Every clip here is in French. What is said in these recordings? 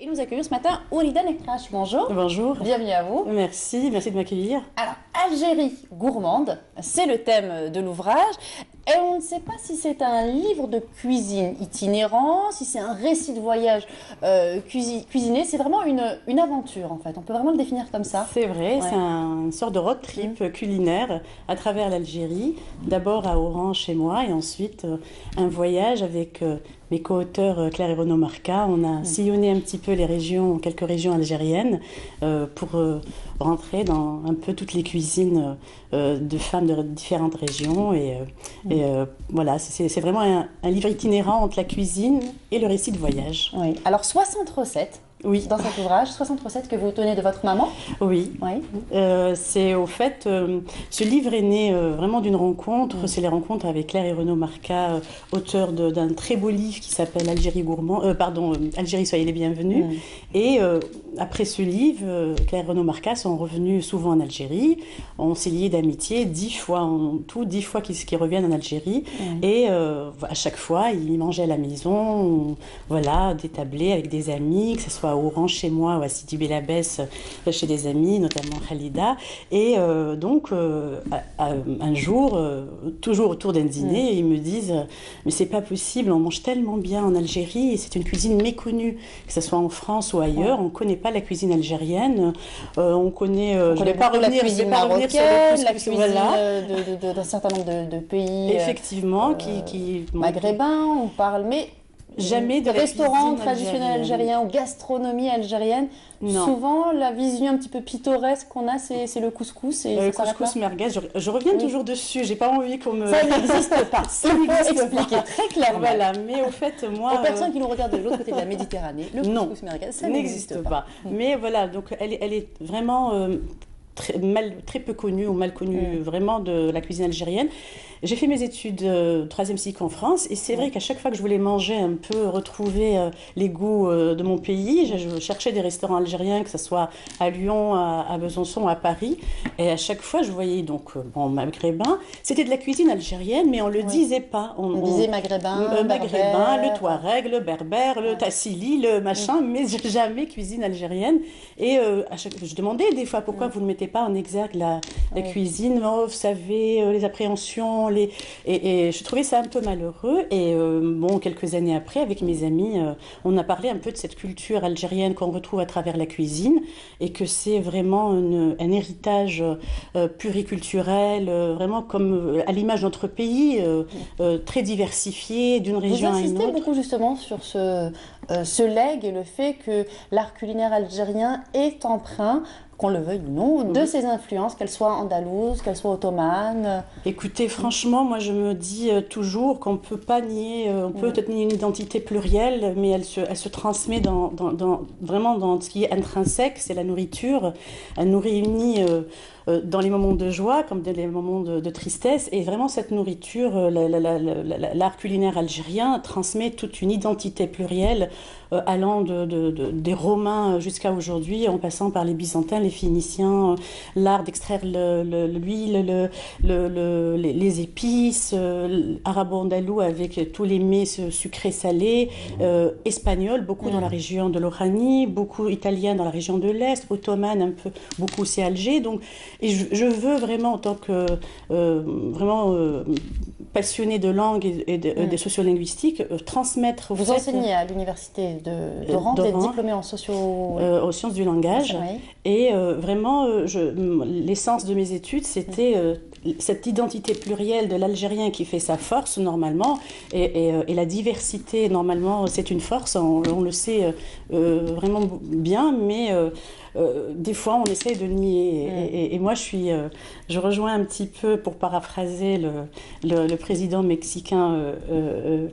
Et nous accueillons ce matin Ourida Nektrache. Bonjour. Bonjour. Bienvenue à vous. Merci de m'accueillir. Alors, Algérie gourmande, c'est le thème de l'ouvrage. Et on ne sait pas si c'est un livre de cuisine itinérant, si c'est un récit de voyage cuisiné. C'est vraiment une aventure en fait. On peut vraiment le définir comme ça. C'est vrai, Ouais. c'est une sorte de road trip culinaire à travers l'Algérie. D'abord à Oran chez moi et ensuite un voyage avec mes co-auteurs Claire et Renaud Marca. On a sillonné un petit peu les régions, quelques régions algériennes pour rentrer dans un peu toutes les cuisines de femmes de différentes régions. Voilà, c'est vraiment un livre itinérant entre la cuisine et le récit de voyage. Oui. Alors, 60 recettes Oui, dans cet ouvrage, 60 recettes que vous tenez de votre maman. oui. Oui. C'est au fait, ce livre est né vraiment d'une rencontre. C'est les rencontres avec Claire et Renaud Marca, auteurs d'un très beau livre qui s'appelle Algérie gourmand, Algérie soyez les bienvenus. Et après ce livre, Claire et Renaud Marca sont revenus souvent en Algérie. On s'est liés d'amitié 10 fois en tout, 10 fois qu'ils reviennent en Algérie. Et à chaque fois, ils mangeaient à la maison, voilà, des tablés avec des amis, que ce soit à Oran chez moi ou à Sidi Bel Abbès chez des amis, notamment Khalida. Et un jour, toujours autour d'un dîner, ils me disent mais c'est pas possible, on mange tellement bien en Algérie et c'est une cuisine méconnue, que ce soit en France ou ailleurs, on connaît pas la cuisine algérienne, on connaît, je vais pas la revenir, cuisine sur le marocaine, la couscous, cuisine voilà. d'un certain nombre de pays Effectivement, maghrébins, on parle, mais jamais de la restaurants cuisine traditionnels algériens ou gastronomie algérienne. Non. Souvent, la vision un petit peu pittoresque qu'on a, c'est le couscous. Et Le ça s'arrête là. couscous merguez, je reviens toujours dessus, j'ai pas envie qu'on me... Ça n'existe pas. Ça Il faut n'existe expliquer pas. très clairement. Voilà, mais au fait, moi... Aux personnes qui nous regardent de l'autre côté de la Méditerranée, le non, couscous merguez, ça n'existe pas. Mais voilà, donc elle est vraiment très peu connue ou mal connue vraiment de la cuisine algérienne. J'ai fait mes études troisième cycle en France et c'est vrai qu'à chaque fois que je voulais manger un peu, retrouver les goûts de mon pays, je cherchais des restaurants algériens, que ce soit à Lyon, à Besançon, à Paris. Et à chaque fois, je voyais donc, maghrébin. C'était de la cuisine algérienne, mais on ne le disait pas. On disait maghrébin, maghrébin, berbère. le touareg, le berbère, le tassili, le machin, mais jamais cuisine algérienne. Et je demandais des fois pourquoi vous ne mettez pas en exergue la cuisine. Oh, vous savez, les appréhensions, et je trouvais ça un peu malheureux. Et quelques années après, avec mes amis, on a parlé un peu de cette culture algérienne qu'on retrouve à travers la cuisine et que c'est vraiment un héritage pluriculturel, vraiment comme à l'image de notre pays, très diversifié d'une région à une autre. Vous insistez beaucoup justement sur ce legs et le fait que l'art culinaire algérien est empreint, qu'on le veuille ou non, de ses influences, qu'elles soient andalouses, qu'elles soient ottomanes. Écoutez, franchement, moi je me dis toujours qu'on ne peut pas nier, on peut peut-être nier une identité plurielle, mais elle se transmet vraiment dans ce qui est intrinsèque, c'est la nourriture. Elle nous réunit dans les moments de joie comme dans les moments de tristesse. Et vraiment, cette nourriture, l'art culinaire algérien transmet toute une identité plurielle allant des Romains jusqu'à aujourd'hui, en passant par les Byzantins, les Phéniciens, l'art d'extraire l'huile, les épices, arabo-andalou avec tous les mets sucrés salés, espagnol, beaucoup dans la région de l'Oranie, beaucoup italien dans la région de l'Est, ottomane un peu, beaucoup aussi à Alger. Donc, et je veux vraiment, en tant que passionnée de langue et de sociolinguistique, transmettre... Vous enseignez à l'université d'Oran, vous êtes diplômée en aux sciences du langage. Oui. Et vraiment, l'essence de mes études, c'était cette identité plurielle de l'Algérien qui fait sa force, normalement. Et la diversité, normalement, c'est une force, on le sait vraiment bien, mais... des fois, on essaye de le nier. Et moi, je rejoins un petit peu, pour paraphraser le président mexicain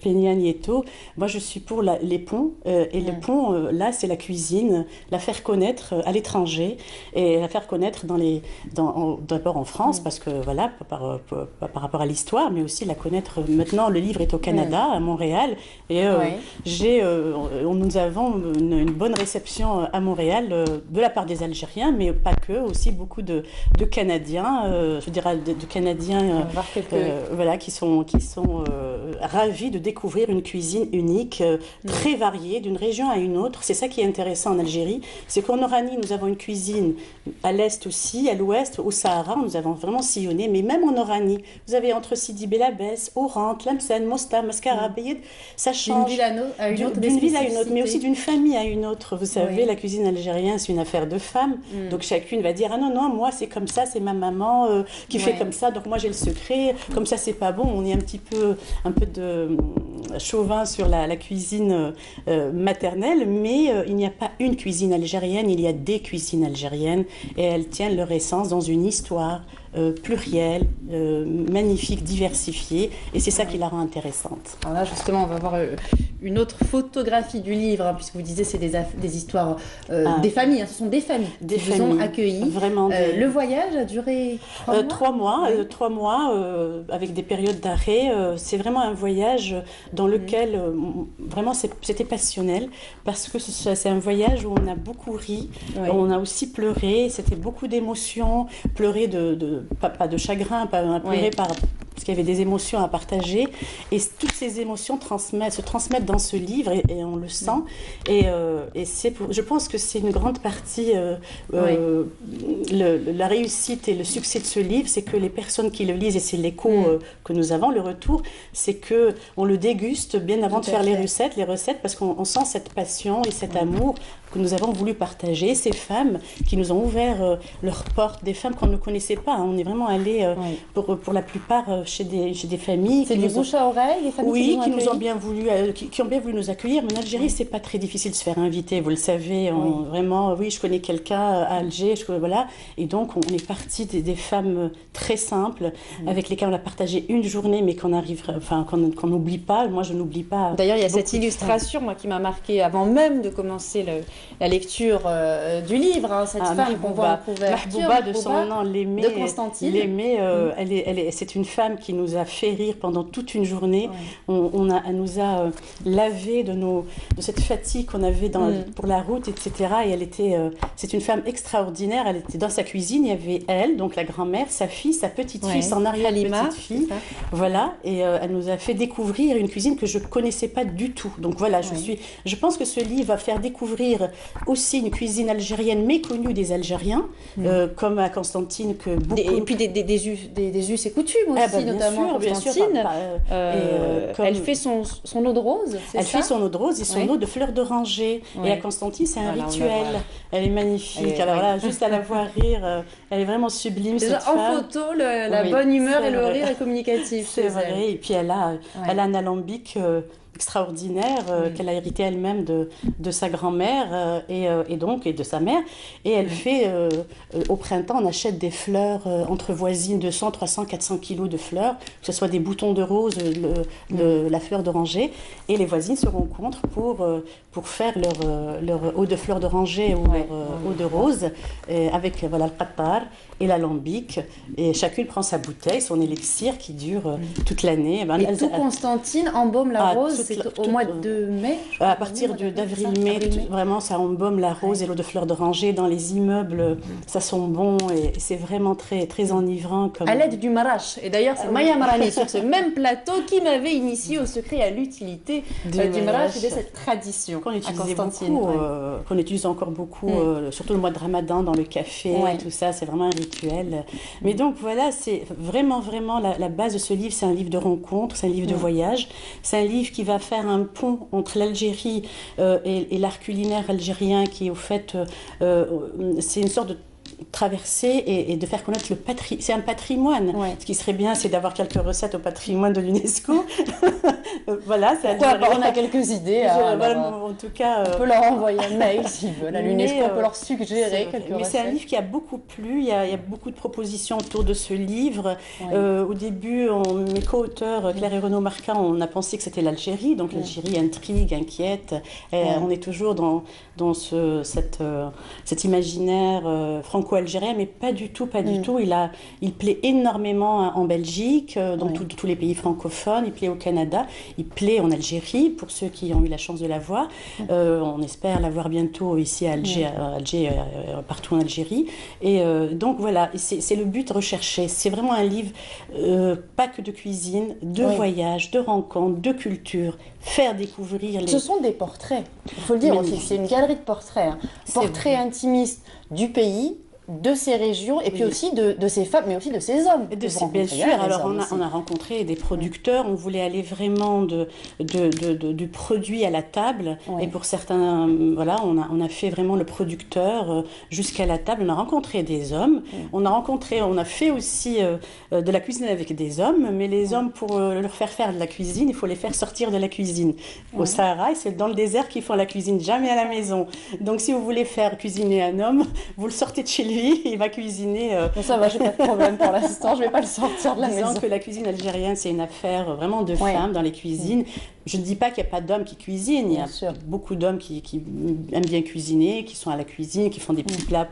Peña Nieto. Moi, je suis pour les ponts. Et le pont, là, c'est la cuisine, la faire connaître à l'étranger et la faire connaître d'abord en France, parce que voilà, par rapport à l'histoire, mais aussi la connaître. Maintenant, le livre est au Canada, à Montréal, et nous avons une bonne réception à Montréal de la part des Algériens, mais pas que, aussi beaucoup de Canadiens, je dirais de Canadiens voilà, qui sont ravis de découvrir une cuisine unique, très variée, d'une région à une autre. C'est ça qui est intéressant en Algérie, c'est qu'en Oranie, nous avons une cuisine à l'est aussi, à l'ouest, au Sahara, nous avons vraiment sillonné, mais même en Oranie, vous avez entre Sidi Bel Abbès, Oran, Tlemcen, Mostar, Mascara, Beyid, ça change. D'une ville à une autre, d'une ville à une autre, mais aussi d'une famille à une autre. Vous savez, la cuisine algérienne, c'est une affaire de femmes. Donc chacune va dire, ah non, non, moi c'est comme ça, c'est ma maman qui fait comme ça, donc moi j'ai le secret, comme ça c'est pas bon. On est un peu de chauvin sur la cuisine maternelle, mais il n'y a pas une cuisine algérienne, il y a des cuisines algériennes et elles tiennent leur essence dans une histoire plurielle, magnifique, diversifiée, et c'est ça qui la rend intéressante. Alors là, justement, on va voir une autre photographie du livre, hein, puisque vous disiez c'est des histoires des familles, hein, ce sont des familles qui vous ont accueillis. Vraiment. Le voyage a duré 3 mois, 3 mois avec des périodes d'arrêt. C'est vraiment un voyage dans lequel vraiment c'était passionnel, parce que c'est un voyage où on a beaucoup ri, on a aussi pleuré, c'était beaucoup d'émotions, pleurer pas de chagrin, pas pleurer parce qu'il y avait des émotions à partager, et toutes ces émotions se transmettent dans ce livre, et on le sent, et je pense que c'est une grande partie la réussite et le succès de ce livre, c'est que les personnes qui le lisent, et c'est l'écho que nous avons, le retour, c'est que on le déguste bien avant de faire les recettes, parce qu'on sent cette passion et cet amour que nous avons voulu partager, ces femmes qui nous ont ouvert leurs portes, des femmes qu'on ne connaissait pas, hein. On est vraiment allé pour la plupart chez des familles. C'est du bouche à oreille, les familles qui nous ont bien voulu, qui ont bien voulu nous accueillir. Mais en Algérie, c'est pas très difficile de se faire inviter, vous le savez. Vraiment, je connais quelqu'un à Alger, voilà. Et donc, on est parti des femmes très simples, avec lesquelles on a partagé une journée, mais qu'on n'oublie pas. Moi, je n'oublie pas. D'ailleurs, il y a cette illustration, moi, qui m'a marquée avant même de commencer la lecture du livre, hein, cette femme qu'on voit en couverture. Mahbouba, de son nom, l'aimée. De Constantine. L'aimée, c'est une femme qui nous a fait rire pendant toute une journée. Elle nous a lavé de cette fatigue qu'on avait pour la route, etc. Et c'est une femme extraordinaire. Elle était dans sa cuisine. Il y avait elle, donc la grand-mère, sa fille, sa petite-fille, son arrière-petite-fille. Voilà. Et elle nous a fait découvrir une cuisine que je ne connaissais pas du tout. Donc voilà, je pense que ce livre va faire découvrir aussi une cuisine algérienne méconnue des Algériens, comme à Constantine, que beaucoup... Et puis des us et coutumes aussi, notamment Constantine. Elle fait son eau de rose, Elle fait son eau de rose et son eau de fleurs d'oranger. Et à Constantine, c'est un rituel. Elle est magnifique. Alors là, juste à la voir rire, elle est vraiment sublime, déjà, cette femme. en photo, la bonne humeur et le rire est communicatif. C'est vrai. Et puis elle a un alambic extraordinaire qu'elle a hérité elle-même de sa grand-mère et de sa mère. Et elle fait, au printemps, on achète des fleurs entre voisines, 200, 300, 400 kilos de fleurs, que ce soit des boutons de rose, la fleur d'oranger. Et les voisines se rencontrent pour faire leur eau de fleurs d'oranger ou leur eau de rose, avec le qattar et l'alambic. Et chacune prend sa bouteille, son élixir qui dure toute l'année. Et tout Constantine embaume la rose. C'est au mois de mai. À partir d'avril-mai, vraiment, ça embaume la rose et l'eau de fleurs d'oranger dans les immeubles. Ça sent bon et c'est vraiment très, très enivrant. À l'aide du marash. Et d'ailleurs, c'est Maya Marani sur ce même plateau qui m'avait initié au secret, à l'utilité du marash et de cette tradition qu'on utilisait beaucoup, qu'on utilise encore beaucoup, surtout le mois de Ramadan dans le café, tout ça. C'est vraiment un rituel. Mais donc voilà, c'est vraiment, vraiment la base de ce livre. C'est un livre de rencontre, c'est un livre de voyage. C'est un livre qui va faire un pont entre l'Algérie et l'art culinaire algérien qui, au fait, c'est une sorte de traverser et de faire connaître c'est un patrimoine. Ce qui serait bien, c'est d'avoir quelques recettes au patrimoine de l'UNESCO. Voilà, on a quelques idées. En tout cas, on peut leur envoyer un mail s'ils veulent. L'UNESCO peut leur suggérer quelques recettes. Mais c'est un livre qui a beaucoup plu. Il y a beaucoup de propositions autour de ce livre. Au début, mes co-auteurs, Claire et Renaud Marquand, on a pensé que c'était l'Algérie. Donc l'Algérie intrigue, inquiète. On est toujours dans cet imaginaire franco-algérien franco-algérien, mais pas du tout, pas du tout. Il plaît énormément en Belgique, dans tous les pays francophones, il plaît au Canada, il plaît en Algérie, pour ceux qui ont eu la chance de la voir. On espère la voir bientôt ici à Alger, partout en Algérie. Et donc voilà, c'est le but recherché. C'est vraiment un livre, pas que de cuisine, de voyage, de rencontres, de culture, faire découvrir les... Ce sont des portraits, il faut le dire aussi, c'est une galerie de portraits. Portraits intimistes du pays, de ces régions, et puis aussi de ces femmes, mais aussi de ces hommes. Bien sûr, alors on a rencontré des producteurs, on voulait aller vraiment du produit à la table, et pour certains, voilà, on a fait vraiment le producteur jusqu'à la table. On a rencontré des hommes, on a fait aussi de la cuisine avec des hommes, mais les hommes, pour leur faire de la cuisine, il faut les faire sortir de la cuisine. Au Sahara, c'est dans le désert qu'ils font la cuisine, jamais à la maison. Donc si vous voulez faire cuisiner un homme, vous le sortez de chez lui, il va cuisiner. Bon, ça va, j'ai pas de problème pour l'instant, je vais pas le sortir de la maison. Disant que la cuisine algérienne, c'est une affaire vraiment de femmes dans les cuisines. Je ne dis pas qu'il n'y a pas d'hommes qui cuisinent, il y a beaucoup d'hommes qui aiment bien cuisiner, qui sont à la cuisine, qui font des petits plats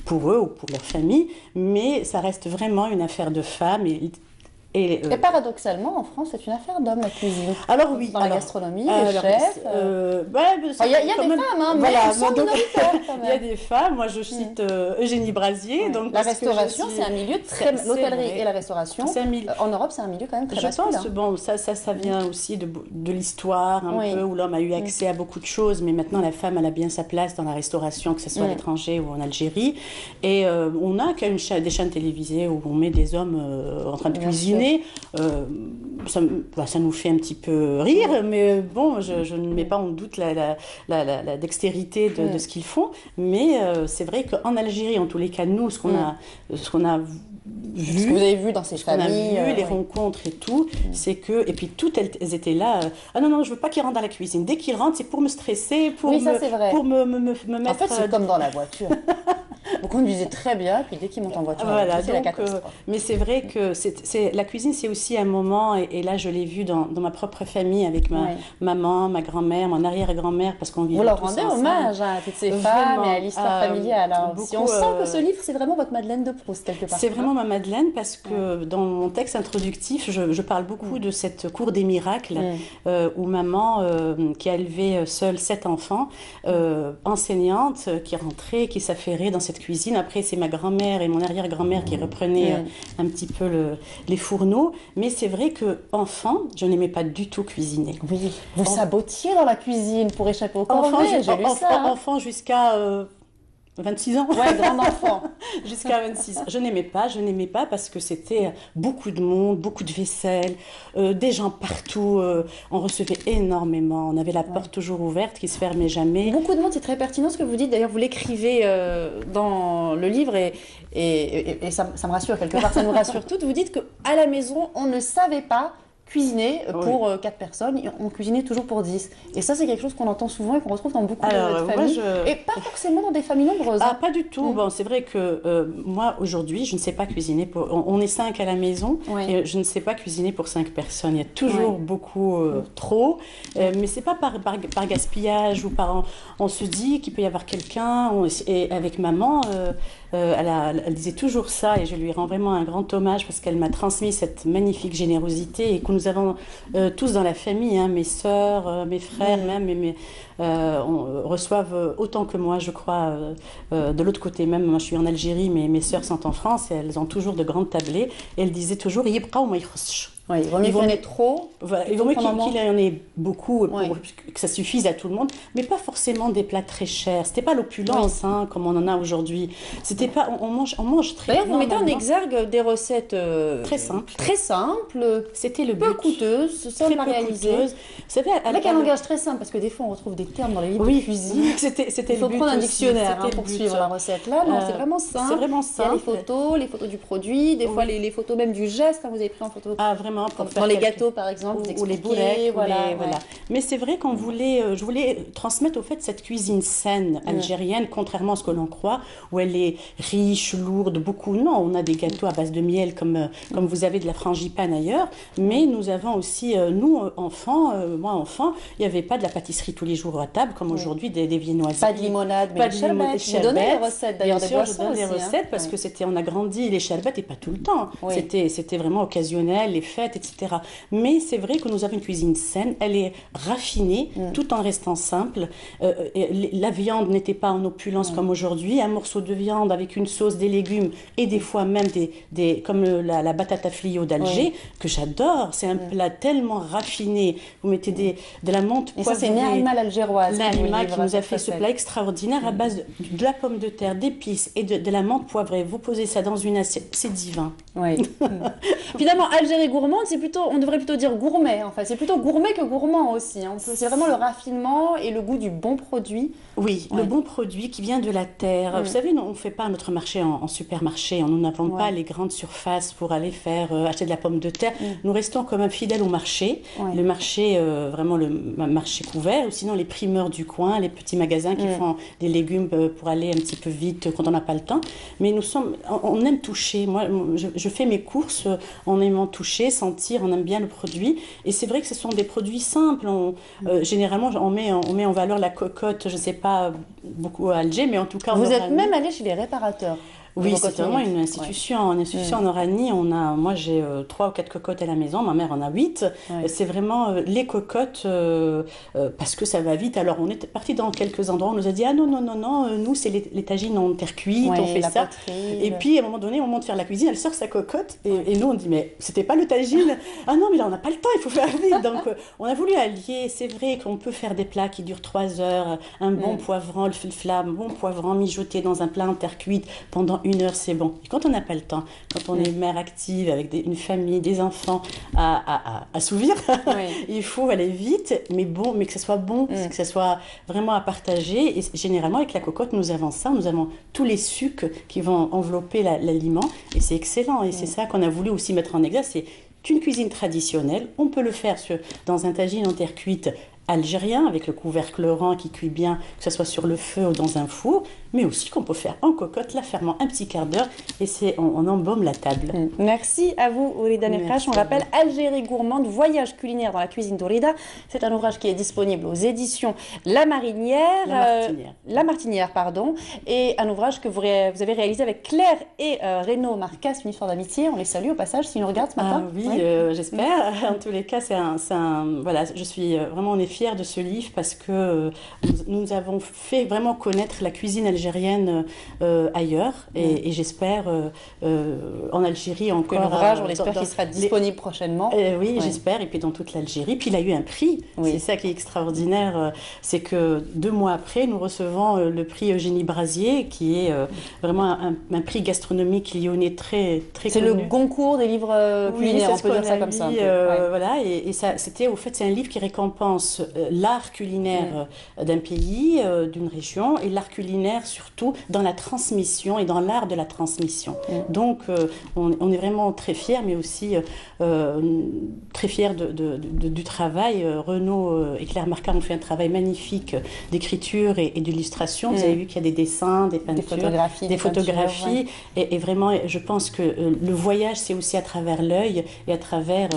pour eux ou pour leur famille, mais ça reste vraiment une affaire de femmes. Et paradoxalement, en France, c'est une affaire d'hommes, la cuisine. Alors oui. Dans la gastronomie, les chefs. Il y a des femmes, hein, mais elles sont minoritaires quand même. Il y a des femmes. Moi, je cite Eugénie Brasier. Donc, la restauration, c'est un milieu très... L'hôtellerie et la restauration, en Europe, c'est un milieu quand même très masculin. Je pense, bon, ça vient aussi de l'histoire, un peu, où l'homme a eu accès à beaucoup de choses, mais maintenant, la femme, elle a bien sa place dans la restauration, que ce soit à l'étranger ou en Algérie. Et on a quand même des chaînes télévisées où on met des hommes en train de cuisiner. Ça nous fait un petit peu rire, mais bon, je ne mets pas en doute la dextérité de ce qu'ils font, mais c'est vrai qu'en Algérie, en tous les cas, nous, ce qu'on a vu, ce que vous avez vu dans ces familles, les rencontres et tout, c'est que, et puis toutes elles étaient là, ah non, je veux pas qu'ils rentrent dans la cuisine, dès qu'ils rentrent, c'est pour me stresser, pour me mettre... En fait, c'est comme dans la voiture. Vous conduisez très bien, puis dès qu'ils montent en voiture, c'est la catastrophe. Mais c'est vrai que la cuisine, c'est aussi un moment, et là, je l'ai vu dans ma propre famille, avec ma maman, ma grand-mère, mon arrière-grand-mère, parce qu'on vivait tous ensemble. Vous leur rendez hommage à toutes ces femmes et à l'histoire familiale. Si on sent que ce livre, c'est vraiment votre Madeleine de Proust, quelque part. C'est vraiment ma Madeleine, parce que dans mon texte introductif, je parle beaucoup de cette cour des miracles, où maman, qui a élevé seule 7 enfants, enseignante, qui rentrait, qui s'affairait dans cette cuisine. Après, c'est ma grand-mère et mon arrière-grand-mère qui reprenaient un petit peu les fourneaux. Mais c'est vrai que enfant, je n'aimais pas du tout cuisiner. Oui, vous sabotiez dans la cuisine pour échapper au corvée, j'ai lu ça. Enfant jusqu'à 26 ans. Ouais, grand enfant. Jusqu'à 26. Je n'aimais pas parce que c'était beaucoup de monde, beaucoup de vaisselle, des gens partout. On recevait énormément. On avait la porte toujours ouverte qui se fermait jamais. Beaucoup de monde, c'est très pertinent ce que vous dites. D'ailleurs, vous l'écrivez dans le livre et ça me rassure quelque part, ça nous rassure toutes. Vous dites qu'à la maison, on ne savait pas cuisiner pour 4 personnes, on cuisinait toujours pour 10. Et ça, c'est quelque chose qu'on entend souvent et qu'on retrouve dans beaucoup de familles. Et pas forcément dans des familles nombreuses. Ah, pas du tout. Bon, c'est vrai que moi, aujourd'hui, je ne sais pas cuisiner. On est 5 à la maison et je ne sais pas cuisiner pour 5 personnes. Il y a toujours beaucoup trop. Mais c'est pas par gaspillage ou par... On se dit qu'il peut y avoir quelqu'un. Et avec maman... elle disait toujours ça et je lui rends vraiment un grand hommage parce qu'elle m'a transmis cette magnifique générosité et que nous avons tous dans la famille, mes sœurs, mes frères même, reçoivent autant que moi, je crois, de l'autre côté même. Moi, je suis en Algérie, mais mes sœurs sont en France et elles ont toujours de grandes tablées. Et elles disaient toujours « Yibqa ou ma yakhssh ». Oui, il vaut mieux qu'il y en ait trop. Voilà, il vaut mieux qu'il y en ait beaucoup pour que ça suffise à tout le monde, mais pas forcément des plats très chers. C'était pas l'opulence comme on en a aujourd'hui. C'était pas, on mange très. D'ailleurs, vous mettez en exergue des recettes très simples. Très simples. C'était le peu coûteuses, simples à réaliser. Vous savez, avec un langage très simple, parce que des fois on retrouve des termes dans les livres de cuisine. Il faut prendre un dictionnaire pour suivre la recette. Là, non, c'est vraiment simple. C'est vraiment simple. Il y a les photos du produit, des fois les photos même du geste quand vous avez pris en photo. Ah, vraiment. Exactement. Pour faire Dans les gâteaux, par exemple, vous ou les expliquez, bourrèques, voilà. voilà. Mais c'est vrai qu'on je voulais transmettre au fait cette cuisine saine algérienne, contrairement à ce que l'on croit, où elle est riche, lourde, beaucoup. Non, on a des gâteaux à base de miel, comme vous avez de la frangipane ailleurs, mais nous avons aussi, nous, enfants, moi, enfant, il n'y avait pas de la pâtisserie tous les jours à table, comme aujourd'hui, des viennoiseries. Pas de limonade, mais des sherbets. Vous donnez les recettes, d'ailleurs, des boissons. Je donne les recettes parce que on a grandi les sherbets et pas tout le temps. C'était vraiment occasionnel, les fêtes, etc. Mais c'est vrai que nous avons une cuisine saine, elle est raffinée, tout en restant simple. La viande n'était pas en opulence comme aujourd'hui. Un morceau de viande avec une sauce, des légumes et des fois même comme la batata flio d'Alger, que j'adore. C'est un plat tellement raffiné. Vous mettez de la menthe poivrée. Et ça, c'est Naïma l'Algéroise. Naïma qui nous a fait ce plat extraordinaire à base de la pomme de terre, d'épices et de la menthe poivrée. Vous posez ça dans une assiette, c'est divin. Oui. Finalement, Algérie gourmande, on devrait plutôt dire gourmet. Enfin, c'est plutôt gourmet que gourmand aussi. Hein. C'est vraiment le raffinement et le goût du bon produit. Oui, le bon produit qui vient de la terre. Vous savez, on ne fait pas notre marché en supermarché. Nous n'avons pas les grandes surfaces pour aller acheter de la pomme de terre. Nous restons quand même fidèles au marché. Le marché, vraiment le marché couvert, ou sinon les primeurs du coin, les petits magasins qui font des légumes pour aller un petit peu vite quand on n'a pas le temps. Mais on aime toucher. Moi, je fais mes courses en aimant toucher, sentir, on aime bien le produit. Et c'est vrai que ce sont des produits simples. Généralement, on met en valeur la cocotte, je ne sais pas beaucoup à Alger, mais en tout cas... Vous êtes même allé chez les réparateurs. Oui, c'est vraiment une institution en Oranie. Moi, j'ai 3 ou 4 cocottes à la maison. Ma mère en a 8. C'est vraiment les cocottes parce que ça va vite. Alors, on est parti dans quelques endroits. On nous a dit, ah non, nous, c'est les tagines en terre cuite. On fait ça. Et puis, à un moment donné, au moment de faire la cuisine, elle sort sa cocotte. Et nous, on dit, mais c'était pas le tagine. Ah non, mais là, on n'a pas le temps. Il faut faire vite. Donc, on a voulu allier. C'est vrai qu'on peut faire des plats qui durent 3 heures. Un bon poivron, le fil-flamme, bon poivron mijoté dans un plat en terre cuite pendant 1 heure, c'est bon. Et quand on n'a pas le temps, quand on est mère active avec une famille, des enfants à assouvir, il faut aller vite, mais que ce soit bon, que ce soit vraiment à partager. Et généralement, avec la cocotte, nous avons ça. Nous avons tous les sucs qui vont envelopper l'aliment. Et c'est excellent. Et c'est ça qu'on a voulu aussi mettre en exergue. C'est une cuisine traditionnelle. On peut le faire dans un tagine en terre cuite algérien, avec le couvercle rang qui cuit bien, que ce soit sur le feu ou dans un four, mais aussi qu'on peut faire en cocotte, la ferment un petit quart d'heure et on embaume la table. Merci à vous, Ourida Nekhash. On rappelle Algérie gourmande, voyage culinaire dans la cuisine d'Ourida. C'est un ouvrage qui est disponible aux éditions La Martinière, pardon, et un ouvrage que vous avez réalisé avec Claire et Renaud Marcas, une histoire d'amitié. On les salue au passage s'ils nous regardent ce matin. Oui, j'espère. En tous les cas, voilà, je suis vraiment, on est fière de ce livre parce que nous avons fait vraiment connaître la cuisine algérienne ailleurs et j'espère en Algérie encore. L'ouvrage, on espère qu'il sera disponible prochainement. Oui, j'espère, et puis dans toute l'Algérie. Puis il a eu un prix, c'est ça qui est extraordinaire, c'est que 2 mois après, nous recevons le prix Eugénie Brasier, qui est vraiment un prix gastronomique lyonnais très connu. C'est le Goncourt des livres culinaires, on peut dire ça comme ça. Voilà, et ça, au fait, c'est un livre qui récompense l'art culinaire d'un pays, d'une région, et l'art culinaire surtout dans la transmission et dans l'art de la transmission. Donc on est vraiment très fiers, mais aussi très fiers du travail. Renaud et Claire Marcas ont fait un travail magnifique d'écriture et d'illustration. Vous avez vu qu'il y a des dessins, des peintures, des photographies. Et vraiment, je pense que le voyage, c'est aussi à travers l'œil et à travers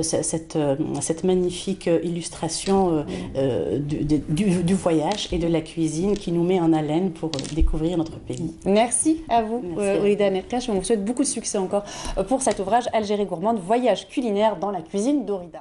cette magnifique illustration du voyage et de la cuisine qui nous met en haleine pour découvrir notre pays. Merci à vous, Ourida Nekhash. On vous souhaite beaucoup de succès encore pour cet ouvrage Algérie gourmande, voyage culinaire dans la cuisine d'Ourida.